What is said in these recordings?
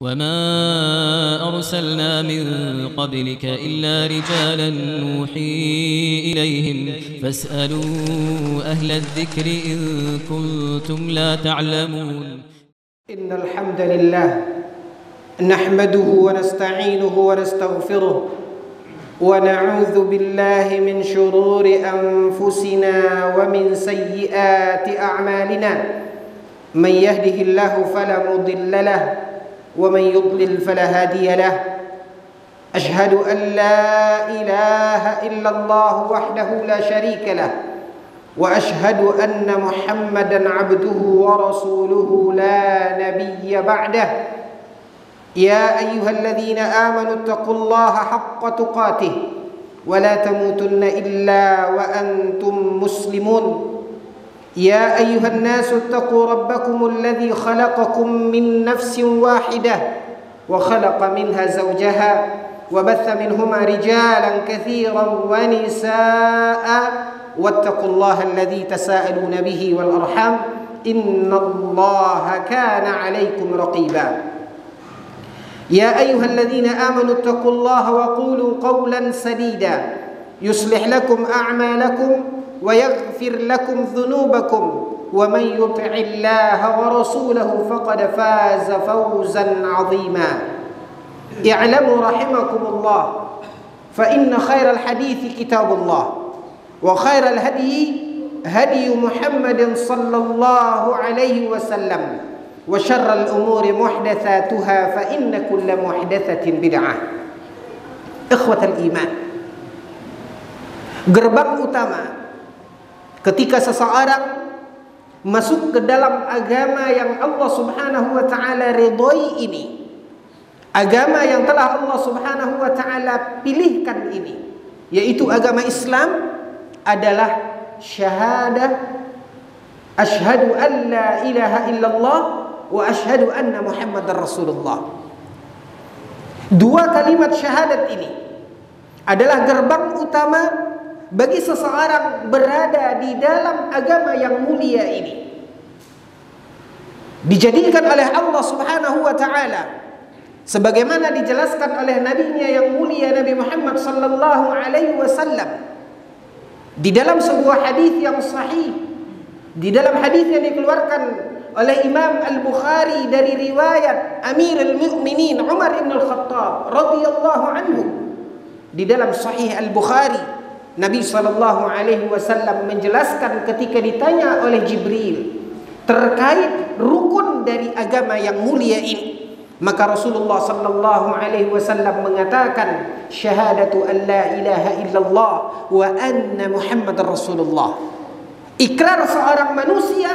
وما أرسلنا من قبلك إلا رجالا نوحي إليهم فاسألوا أهل الذكر إن كنتم لا تعلمون. إن الحمد لله نحمده ونستعينه ونستغفره ونعوذ بالله من شرور أنفسنا ومن سيئات أعمالنا من يهده الله فلا مضل له ومن يضلل فلا هادي له أشهد أن لا إله إلا الله وحده لا شريك له وأشهد أن محمدا عبده ورسوله لا نبي بعده يا أيها الذين آمنوا اتقوا الله حق تقاته ولا تموتن إلا وأنتم مسلمون يا أيها الناس اتقوا ربكم الذي خلقكم من نفس واحدة وخلق منها زوجها وبث منهما رجالا كثيرا ونساء واتقوا الله الذي تساءلون به والأرحام إن الله كان عليكم رقيبا يا أيها الذين آمنوا اتقوا الله وقولوا قولا سديدا يصلح لكم أعمالكم ويغفر لكم ذنوبكم ومن يطع الله ورسوله فقد فاز فوزا عظيما اعلموا رحمكم الله فإن خير الحديث كتاب الله وخير الهدي هدي محمد صلى الله عليه وسلم وشر الأمور محدثاتها فإن كل محدثة بدعة. إخوة الإيمان, gerbang utama ketika seseorang masuk ke dalam agama yang Allah Subhanahu wa taala ridhoi ini, agama yang telah Allah Subhanahu wa taala pilihkan ini, yaitu agama Islam, adalah syahadah asyhadu an la ilaha illallah wa asyhadu anna Muhammadar Rasulullah. Dua kalimat syahadat ini adalah gerbang utama bagi seseorang berada di dalam agama yang mulia ini. Dijadikan oleh Allah Subhanahu wa taala sebagaimana dijelaskan oleh nabinya yang mulia Nabi Muhammad sallallahu alaihi wasallam di dalam sebuah hadis yang sahih, di dalam hadis yang dikeluarkan oleh Imam Al-Bukhari dari riwayat Amirul Mukminin Umar bin Al-Khattab radhiyallahu anhu. Di dalam Sahih Al-Bukhari, Nabi sallallahu alaihi wasallam menjelaskan ketika ditanya oleh Jibril terkait rukun dari agama yang mulia ini, maka Rasulullah sallallahu alaihi wasallam mengatakan syahadatu an la ilaha illallah wa anna Muhammadar Rasulullah. Ikrar seorang manusia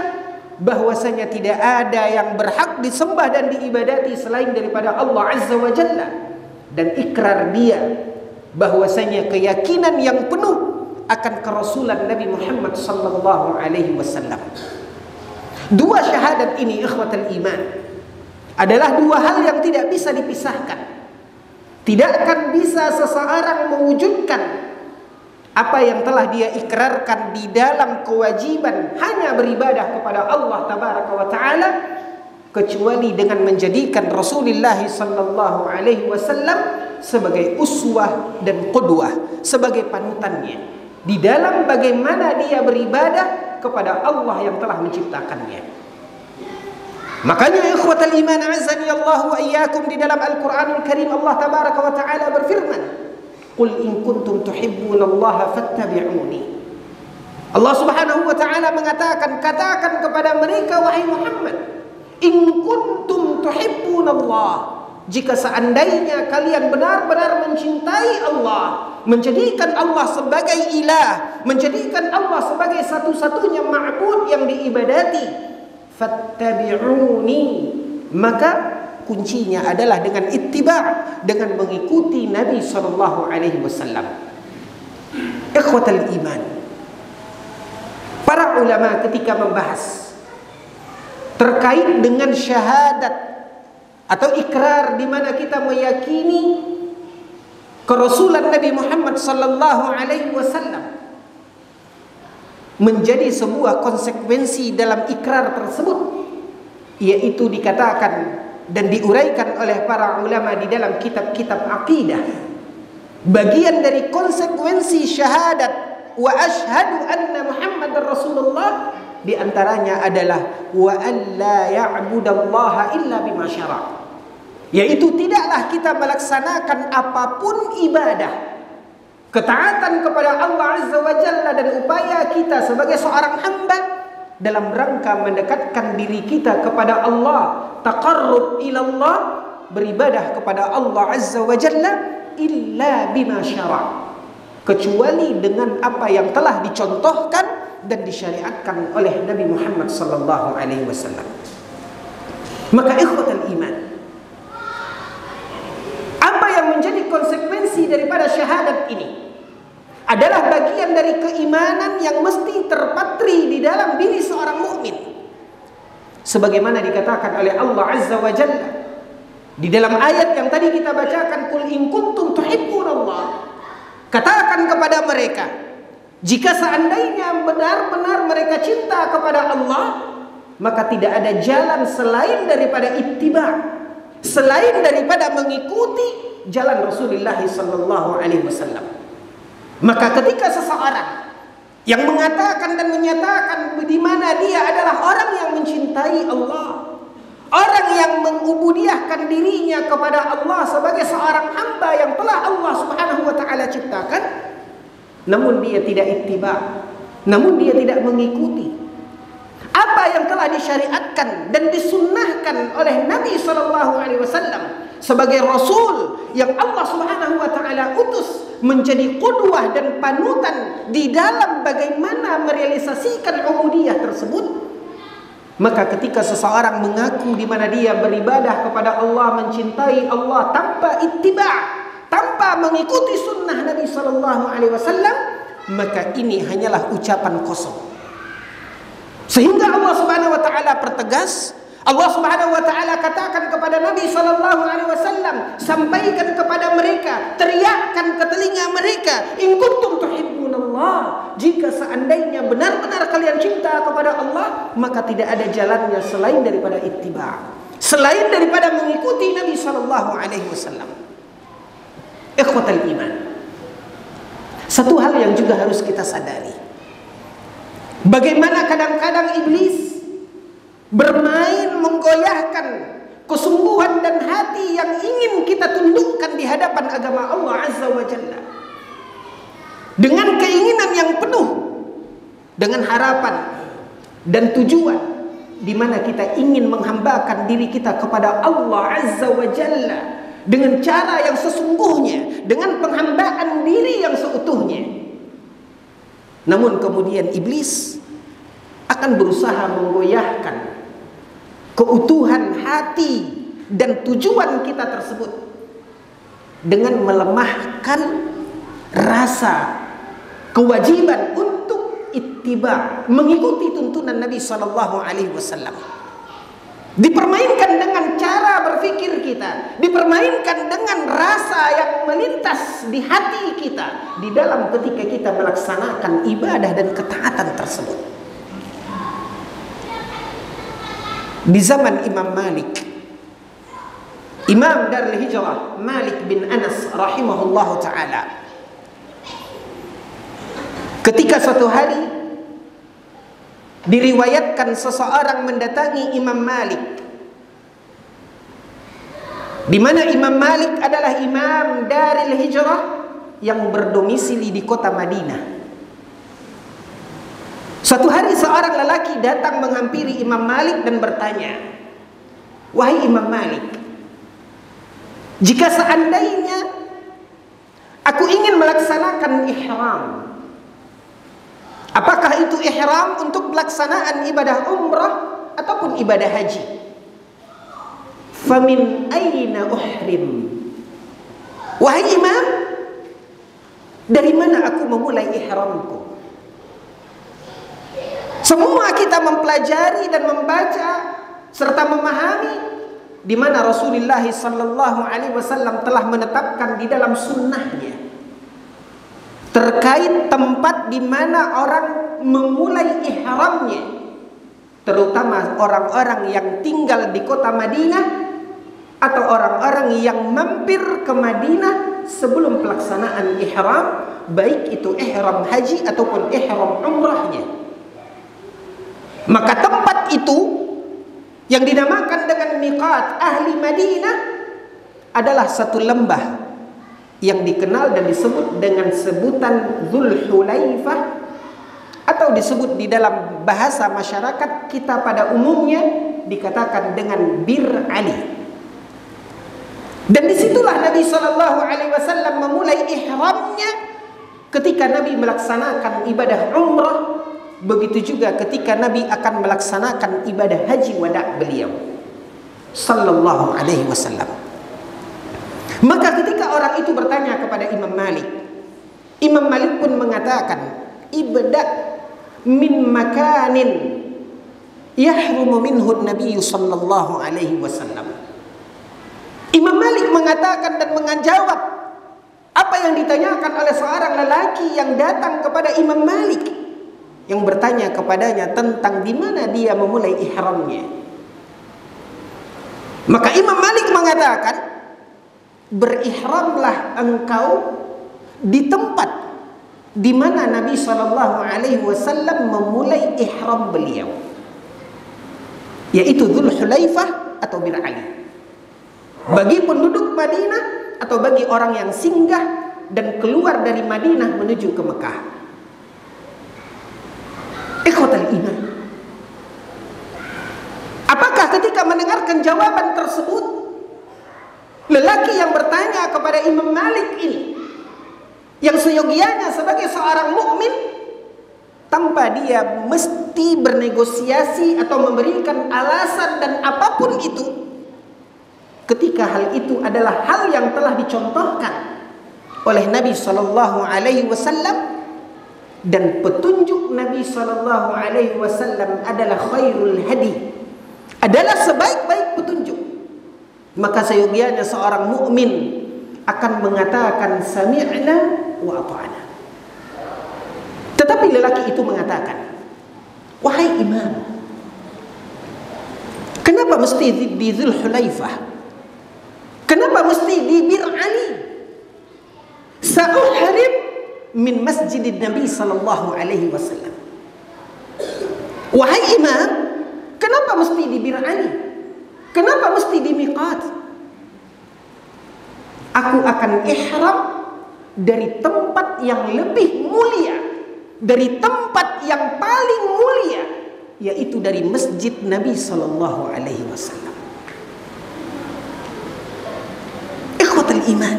bahwasanya tidak ada yang berhak disembah dan diibadati selain daripada Allah Azza wa Jalla, dan ikrar dia bahwasanya keyakinan yang penuh akan kerasulan Nabi Muhammad sallallahu alaihi wasallam. Dua syahadat ini, ikhwatal iman, adalah dua hal yang tidak bisa dipisahkan. Tidak akan bisa seseorang mewujudkan apa yang telah dia ikrarkan di dalam kewajiban hanya beribadah kepada Allah tabaraka wa taala, kecuali dengan menjadikan Rasulullah sallallahu alaihi wasallam sebagai uswah dan qudwah, sebagai panutannya di dalam bagaimana dia beribadah kepada Allah yang telah menciptakannya. Makanya ikhwatal iman azani Allah wa iyyakum, di dalam Al-Qur'anul Karim Allah tabaraka wa taala berfirman, qul in kuntum tuhibbunallaha fattabi'uni. Allah Subhanahu wa taala mengatakan, katakan kepada mereka wahai Muhammad, in kuntum tuhibbunallah, jika seandainya kalian benar-benar mencintai Allah, menjadikan Allah sebagai ilah, menjadikan Allah sebagai satu-satunya ma'bud yang diibadati, fattabi'uni, maka kuncinya adalah dengan ittiba', dengan mengikuti Nabi sallallahu alaihi wasallam. Ikhwatal iman, para ulama ketika membahas terkait dengan syahadat atau ikrar, di mana kita meyakini kerasulan Nabi Muhammad sallallahu alaihi wasallam, menjadi sebuah konsekuensi dalam ikrar tersebut, yaitu dikatakan dan diuraikan oleh para ulama di dalam kitab-kitab akidah. Bagian dari konsekuensi syahadat wa asyhadu anna Muhammadar Rasulullah di antaranya adalah wa alla ya'budallaha illa bima syara', yaitu tidaklah kita melaksanakan apapun ibadah, ketaatan kepada Allah Azza wa Jalla dan upaya kita sebagai seorang hamba dalam rangka mendekatkan diri kita kepada Allah, taqarrub ila Allah, beribadah kepada Allah Azza wa Jalla, illa bima syara', kecuali dengan apa yang telah dicontohkan dan disyariatkan oleh Nabi Muhammad sallallahu alaihi wasallam. Maka ikhwatal iman, apa yang menjadi konsekuensi daripada syahadat ini adalah bagian dari keimanan yang mesti terpatri di dalam diri seorang mukmin. Sebagaimana dikatakan oleh Allah Azza wa Jalla di dalam ayat yang tadi kita bacakan, qul in kuntum tuhibbunallah, katakan kepada mereka, jika seandainya benar-benar mereka cinta kepada Allah, maka tidak ada jalan selain daripada ittiba, selain daripada mengikuti jalan Rasulullah sallallahu alaihi wasallam. Maka ketika seseorang yang mengatakan dan menyatakan di mana dia adalah orang yang mencintai Allah, orang yang mengubudiyahkan dirinya kepada Allah sebagai seorang hamba yang telah Allah Subhanahu wa taala ciptakan, namun dia tidak ittiba, namun dia tidak mengikuti apa yang telah disyariatkan dan disunnahkan oleh Nabi sallallahu alaihi wasallam sebagai rasul yang Allah Subhanahu wa taala utus menjadi qudwah dan panutan di dalam bagaimana merealisasikan ubudiyah tersebut. Maka ketika seseorang mengaku di mana dia beribadah kepada Allah, mencintai Allah tanpa ittiba, tanpa mengikuti sunnah Nabi sallallahu alaihi wasallam, maka ini hanyalah ucapan kosong. Sehingga Allah Subhanahu wa taala pertegas, Allah Subhanahu wa taala katakan kepada Nabi sallallahu alaihi wasallam, sampaikan kepada mereka, teriakkan ke telinga mereka, in kuntum tuhibbunallah, jika seandainya benar-benar kalian cinta kepada Allah, maka tidak ada jalannya selain daripada ittiba, selain daripada mengikuti Nabi sallallahu alaihi wasallam. Ikhwatal iman, satu hal yang juga harus kita sadari, bagaimana kadang-kadang iblis bermain menggoyahkan kesungguhan dan hati yang ingin kita tundukkan di hadapan agama Allah Azza wa Jalla, dengan keinginan yang penuh, dengan harapan dan tujuan di mana kita ingin menghambakan diri kita kepada Allah Azza wa Jalla dengan cara yang sesungguhnya, dengan penghambaan diri yang seutuhnya. Namun kemudian iblis akan berusaha menggoyahkan keutuhan hati dan tujuan kita tersebut dengan melemahkan rasa kewajiban untuk ittiba, mengikuti tuntunan Nabi sallallahu alaihi wasallam. Dipermainkan dengan cara berpikir kita, dipermainkan dengan rasa yang melintas di hati kita di dalam ketika kita melaksanakan ibadah dan ketaatan tersebut. Di zaman Imam Malik, Imam Darul Hijrah Malik bin Anas rahimahullahu ta'ala, ketika suatu hari diriwayatkan seseorang mendatangi Imam Malik, di mana Imam Malik adalah Imam Darul Hijrah yang berdomisili di kota Madinah. Suatu hari seorang lelaki datang menghampiri Imam Malik dan bertanya, wahai Imam Malik, jika seandainya aku ingin melaksanakan ihram, apakah itu ihram untuk pelaksanaan ibadah umrah ataupun ibadah haji? Famin aina uhrim? Wahai Imam, dari mana aku memulai ihramku? Semua kita mempelajari dan membaca serta memahami di mana Rasulullah sallallahu alaihi wasallam telah menetapkan di dalam sunnahnya terkait tempat di mana orang memulai ihramnya, terutama orang-orang yang tinggal di kota Madinah atau orang-orang yang mampir ke Madinah sebelum pelaksanaan ihram, baik itu ihram haji ataupun ihram umrahnya. Maka tempat itu yang dinamakan dengan miqat ahli Madinah adalah satu lembah yang dikenal dan disebut dengan sebutan Dzulhulaifah, atau disebut di dalam bahasa masyarakat kita pada umumnya dikatakan dengan Bir Ali. Dan disitulah Nabi SAW memulai ihramnya ketika Nabi melaksanakan ibadah umrah. Begitu juga ketika Nabi akan melaksanakan ibadah haji wada' beliau sallallahu alaihi wasallam. Maka ketika orang itu bertanya kepada Imam Malik, Imam Malik pun mengatakan, ibda' min makanin yahrumu minhu Nabi sallallahu alaihi wasallam. Imam Malik mengatakan dan menjawab apa yang ditanyakan oleh seorang lelaki yang datang kepada Imam Malik, yang bertanya kepadanya tentang di mana dia memulai ihramnya. Maka Imam Malik mengatakan, berihramlah engkau di tempat di mana Nabi SAW memulai ihram beliau, yaitu Dzulhulaifah atau Bir Ali. Bagi penduduk Madinah atau bagi orang yang singgah dan keluar dari Madinah menuju ke Mekah. Ikhwatal iman, apakah ketika mendengarkan jawaban tersebut, lelaki yang bertanya kepada Imam Malik ini, yang seyogianya sebagai seorang mukmin, tanpa dia mesti bernegosiasi atau memberikan alasan dan apapun itu, ketika hal itu adalah hal yang telah dicontohkan oleh Nabi Sallallahu Alaihi Wasallam, dan petunjuk Nabi Sallallahu Alaihi Wasallam adalah khairul hadi, adalah sebaik-baik petunjuk, maka seyogianya seorang mukmin akan mengatakan sami'na wa ata'na. Tetapi lelaki itu mengatakan, wahai imam, kenapa mesti di Dzulhulaifah? Kenapa mesti di Bir Ali? Sa'uhrim min masjidin Nabi sallallahu alaihi wasallam. Wahai imam, kenapa mesti di Bir Ali? Kenapa mesti di miqat? Aku akan ihram dari tempat yang lebih mulia, dari tempat yang paling mulia, yaitu dari masjid Nabi sallallahu alaihi wasallam. Ikhwatul iman,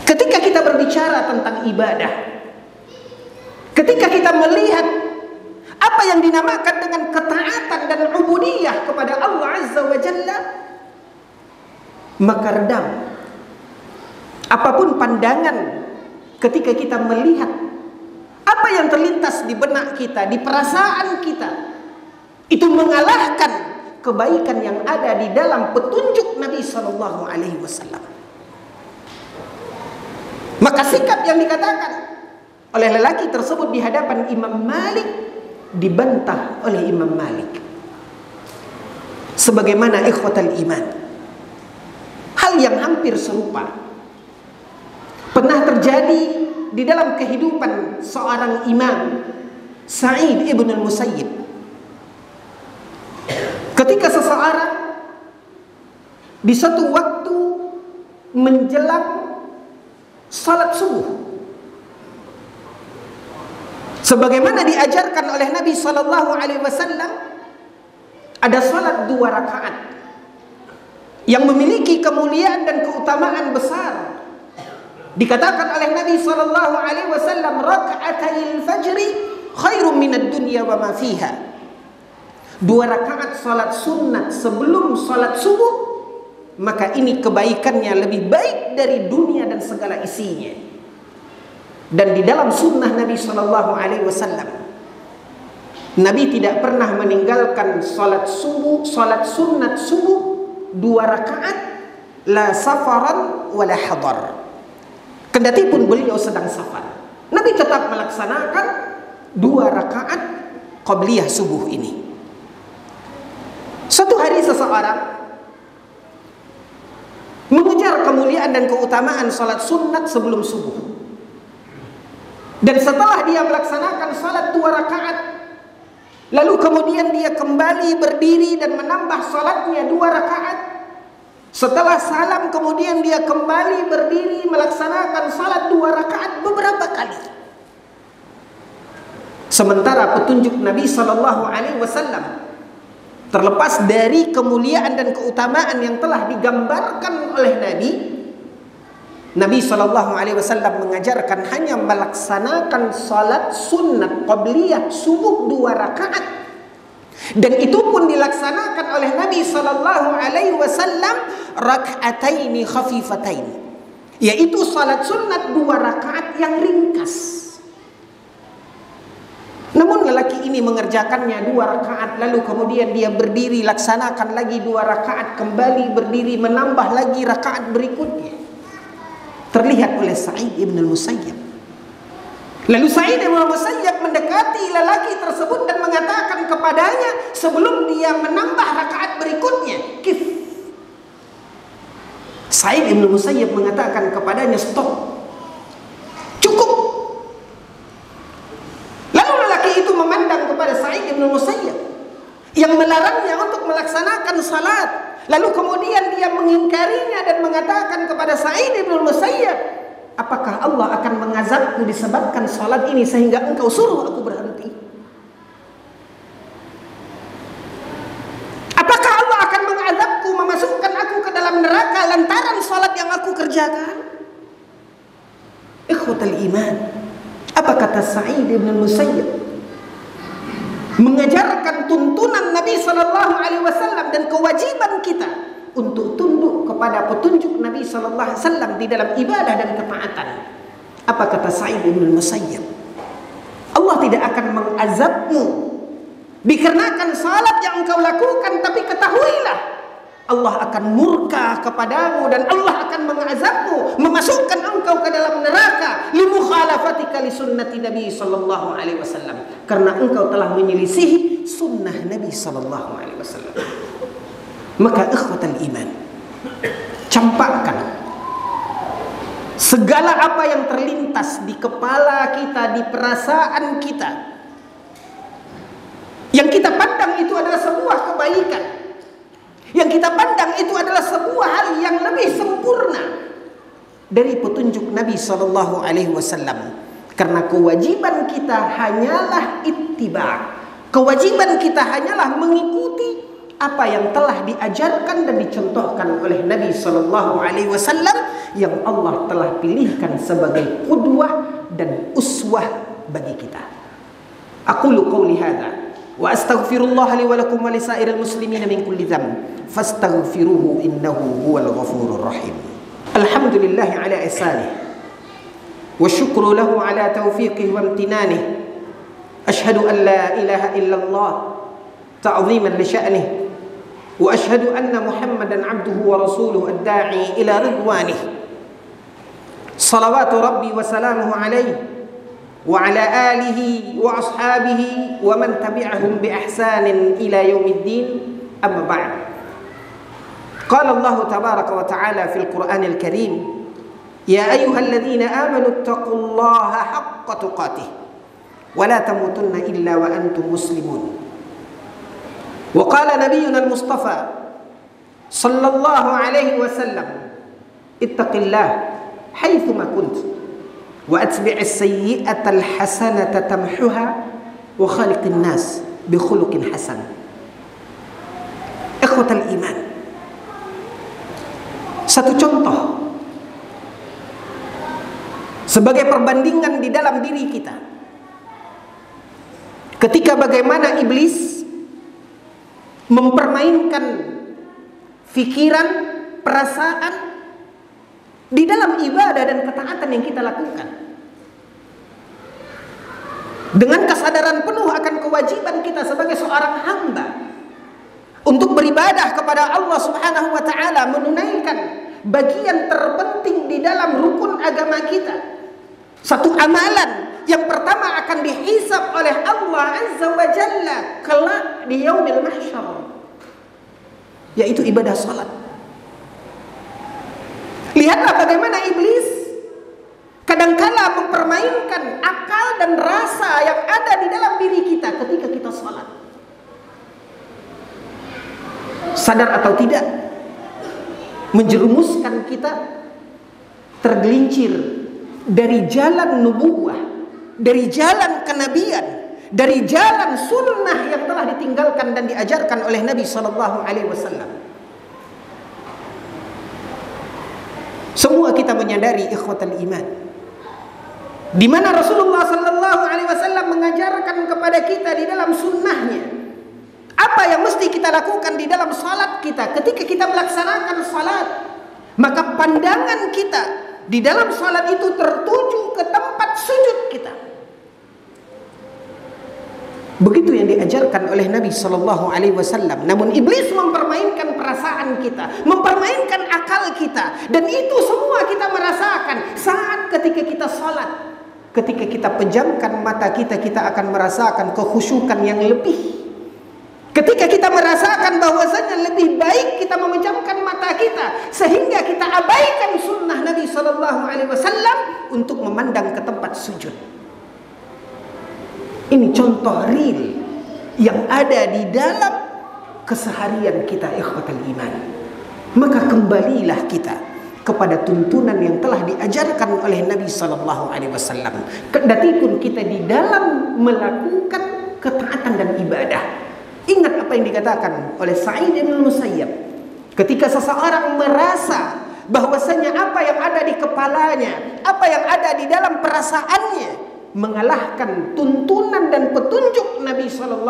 ketika kita berbicara tentang ibadah, ketika kita melihat apa yang dinamakan dengan ketaatan dan ubudiyah kepada Allah Azza wa Jalla, maka redam apapun pandangan ketika kita melihat apa yang terlintas di benak kita, di perasaan kita, itu mengalahkan kebaikan yang ada di dalam petunjuk Nabi Sallallahu Alaihi Wasallam. Maka sikap yang dikatakan oleh lelaki tersebut di hadapan Imam Malik dibantah oleh Imam Malik. Sebagaimana ikhwatal iman, hal yang hampir serupa pernah terjadi di dalam kehidupan seorang imam, Sa'id ibn al-Musayyib. Ketika seseorang di suatu waktu menjelang salat subuh, sebagaimana diajarkan oleh Nabi Sallallahu Alaihi Wasallam, ada salat 2 rakaat yang memiliki kemuliaan dan keutamaan besar. Dikatakan oleh Nabi Sallallahu Alaihi Wasallam, raka'atil fajri khairum minad dunya wa ma fiha. 2 rakaat salat sunnat sebelum salat subuh, maka ini kebaikannya lebih baik dari dunia dan segala isinya. Dan di dalam sunnah Nabi Sallallahu Alaihi Wasallam, Nabi tidak pernah meninggalkan salat subuh, salat sunnat subuh 2 rakaat, la safaran wala hadar. Kendati pun beliau sedang safar, Nabi tetap melaksanakan 2 rakaat qabliyah subuh ini. Suatu hari seseorang kemuliaan dan keutamaan salat sunat sebelum subuh. Dan setelah dia melaksanakan salat 2 rakaat, lalu kemudian dia kembali berdiri dan menambah salatnya 2 rakaat. Setelah salam kemudian dia kembali berdiri melaksanakan salat 2 rakaat beberapa kali. Sementara petunjuk Nabi SAW, terlepas dari kemuliaan dan keutamaan yang telah digambarkan oleh Nabi SAW mengajarkan hanya melaksanakan salat sunnat qabliyah subuh 2 rakaat. Dan itu pun dilaksanakan oleh Nabi SAW rak'ataini khafifataini, yaitu salat sunnat 2 rakaat yang ringkas. Namun lelaki ini mengerjakannya 2 rakaat, lalu kemudian dia berdiri laksanakan lagi 2 rakaat, kembali berdiri menambah lagi rakaat berikutnya. Terlihat oleh Sa'id ibn al-Musayyab. Lalu Sa'id ibn al-Musayyab mendekati lelaki tersebut dan mengatakan kepadanya sebelum dia menambah rakaat berikutnya, kif. Sa'id ibn al-Musayyab mengatakan kepadanya, stop, cukup. Itu memandang kepada Sa'id ibn Musayyab yang melarangnya untuk melaksanakan salat, lalu kemudian dia mengingkarinya dan mengatakan kepada Sa'id ibn Musayyab, apakah Allah akan mengazabku disebabkan salat ini sehingga engkau suruh aku berhenti? Apakah Allah akan mengazabku, memasukkan aku ke dalam neraka lantaran salat yang aku kerjakan? Ikhwatal iman, apa kata Sa'id ibn Musayyab? Mengajarkan tuntunan Nabi SAW dan kewajiban kita untuk tunduk kepada petunjuk Nabi SAW di dalam ibadah dan ketaatan. Apa kata Sa'id bin Musayyab? Allah tidak akan mengazabmu dikarenakan salat yang engkau lakukan, tapi ketahuilah Allah akan murka kepadamu dan Allah akan mengazabmu, memasukkan engkau ke dalam neraka limukhalafatika li sunnati Nabi sallallahu alaihi wasallam, karena engkau telah menyelisihi sunnah Nabi sallallahu alaihi wasallam. Maka ikhwatal iman, campakkan segala apa yang terlintas di kepala kita, di perasaan kita, yang kita pandang itu adalah sebuah kebaikan, yang kita pandang itu adalah sebuah hal yang lebih sempurna dari petunjuk Nabi sallallahu alaihi wasallam. Karena kewajiban kita hanyalah ittiba. Kewajiban kita hanyalah mengikuti apa yang telah diajarkan dan dicontohkan oleh Nabi sallallahu alaihi wasallam yang Allah telah pilihkan sebagai qudwah dan uswah bagi kita. Aqulu qouli hadza wa astaghfirullah li wa lakum wa lisairil muslimina min kulli dhanb fastaghfiruhu innahu huwal ghafurur rahim. Alhamdulillah ala ihsanih wa syukru lahu ala taufiqihi wa imtinanih. Ashhadu an la ilaha illallah ta'ziman li sya'nih wa ashhadu anna Muhammadan 'abduhu wa rasuluhu ad-da'i ila ridwanih. Salawatu rabbi wa salamuhu alaihi wa ala alihi wa ashabihi wa man tabi'ahum bi ihsanin ila yaumiddin. Amma ba'd. Qala Allah tabaraka wa ta'ala fil Qur'anil Karim, ya ayyuhalladzina amanu ittaqullaha haqqa tuqatih wa la tamutunna illa wa antum muslimun. Wa qala nabiyyuna al-Mustafa sallallahu alaihi wasallam, ittaqillah haitsuma kunt wa atbi'is sayyi'atal hasanata tamhuha wa khaliqin nas bi khuluqin hasan. Ikhwatal iman, satu contoh sebagai perbandingan di dalam diri kita ketika bagaimana iblis mempermainkan pikiran, perasaan di dalam ibadah dan ketaatan yang kita lakukan, dengan kesadaran penuh akan kewajiban kita sebagai seorang hamba untuk beribadah kepada Allah Subhanahu wa taala, menunaikan bagian terpenting di dalam rukun agama kita. Satu amalan yang pertama akan dihisab oleh Allah Azza wa Jalla kelak di yaumil mahsyar, yaitu ibadah salat. Lihatlah bagaimana iblis kadangkala mempermainkan akal dan rasa yang ada di dalam diri kita ketika kita salat. Sadar atau tidak, menjerumuskan kita tergelincir dari jalan nubuwah, dari jalan kenabian, dari jalan sunnah yang telah ditinggalkan dan diajarkan oleh Nabi SAW. Semua kita menyadari ikhwatal iman, di mana Rasulullah SAW mengajarkan kepada kita di dalam sunnahnya apa yang mesti kita lakukan di dalam salat kita. Ketika kita melaksanakan salat, maka pandangan kita di dalam salat itu tertuju ke tempat sujud kita. Begitu yang diajarkan oleh Nabi SAW. Namun iblis mempermainkan perasaan kita, mempermainkan akal kita, dan itu semua kita merasakan saat ketika kita salat. Ketika kita pejamkan mata kita, kita akan merasakan kekhusyukan yang lebih. Ketika kita merasakan bahwasanya lebih baik kita memejamkan mata kita, sehingga kita abaikan sunnah Nabi SAW untuk memandang ke tempat sujud. Ini contoh real yang ada di dalam keseharian kita, ikhwatal iman. Maka kembalilah kita kepada tuntunan yang telah diajarkan oleh Nabi SAW. Kedatikun kita di dalam melakukan ketaatan dan ibadah. Ingat apa yang dikatakan oleh Sa'id bin Musayyab. Ketika seseorang merasa bahwasanya apa yang ada di kepalanya, apa yang ada di dalam perasaannya mengalahkan tuntunan dan petunjuk Nabi SAW,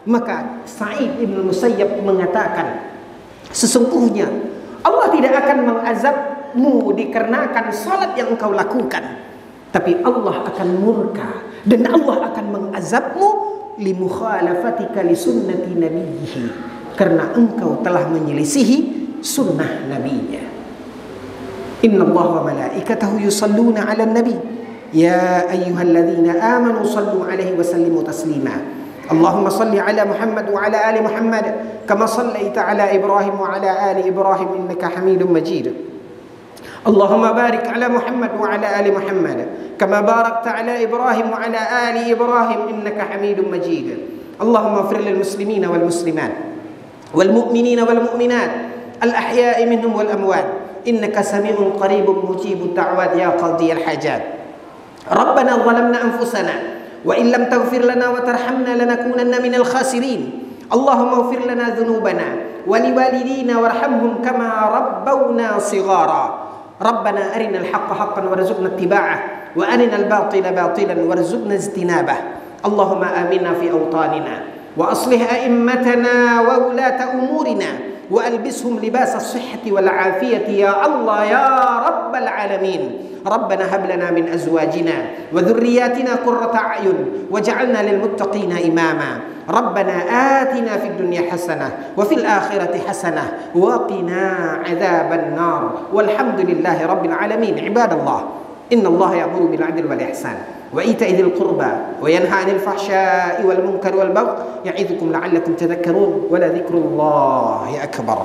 maka Sa'id bin Musayyab mengatakan, sesungguhnya Allah tidak akan mengazabmu dikarenakan salat yang engkau lakukan, tapi Allah akan murka dan Allah akan mengazabmu limukhalafatika li sunnati nabiyhi, karena engkau telah menyelisihi sunnah nabinya. Inna Allah wa malaikatahu yusalluna ala nabi ya ayyuhalladzina amanu sallu alaihi wa sallimu taslima. Allahumma salli ala Muhammad wa ala ali Muhammad kama sallaita ala Ibrahim wa ala ali Ibrahim innaka Hamidum Majid. Allahumma barik ala Muhammad wa ala ali Muhammad kama barakta ala Ibrahim wa ala ali Ibrahim innaka Hamidum Majid. Allahumma ighfir lil muslimina wal muslimat wal mu'minina wal mu'minat al ahya'i minhum wal amwat innaka sami'un qaribun mujibud da'wat ya qadiyal hajat. Rabbana zalamna anfusana wa in lam taghfir lana wa tarhamna lanakunanna minal khasirin. Allahumma ighfir lana dhunubana wa liwalidina warhamhum kama rabbawna shighara. Rabbana arinal haqqa haqqan warzuqna ittiba'ah wa arinal batila batilan warzuqna ijtinabah. Allahumma aminna fi awtanina wa aslih a'immatana wa ulata umurina wa albishum libas as-sihhati wal 'afiyati ya Allah ya rabbal alamin. Rabbana hab lana min azwajina wa dhurriyyatina qurrata a'yun waj'alna lil muttaqina imama. Rabbana atina fid dunya hasanah wa fil akhirati hasanah wa qina adzaban nar. Walhamdulillahi rabbil alamin. Ibadallah, innallaha ya'muru bil 'adli wal ihsan wa ita'i dzil qurba wa yanha 'anil fahsya'i wal munkari wal baghi ya'idzukum la'allakum tadhakkarun wa la dzikrullahi akbar.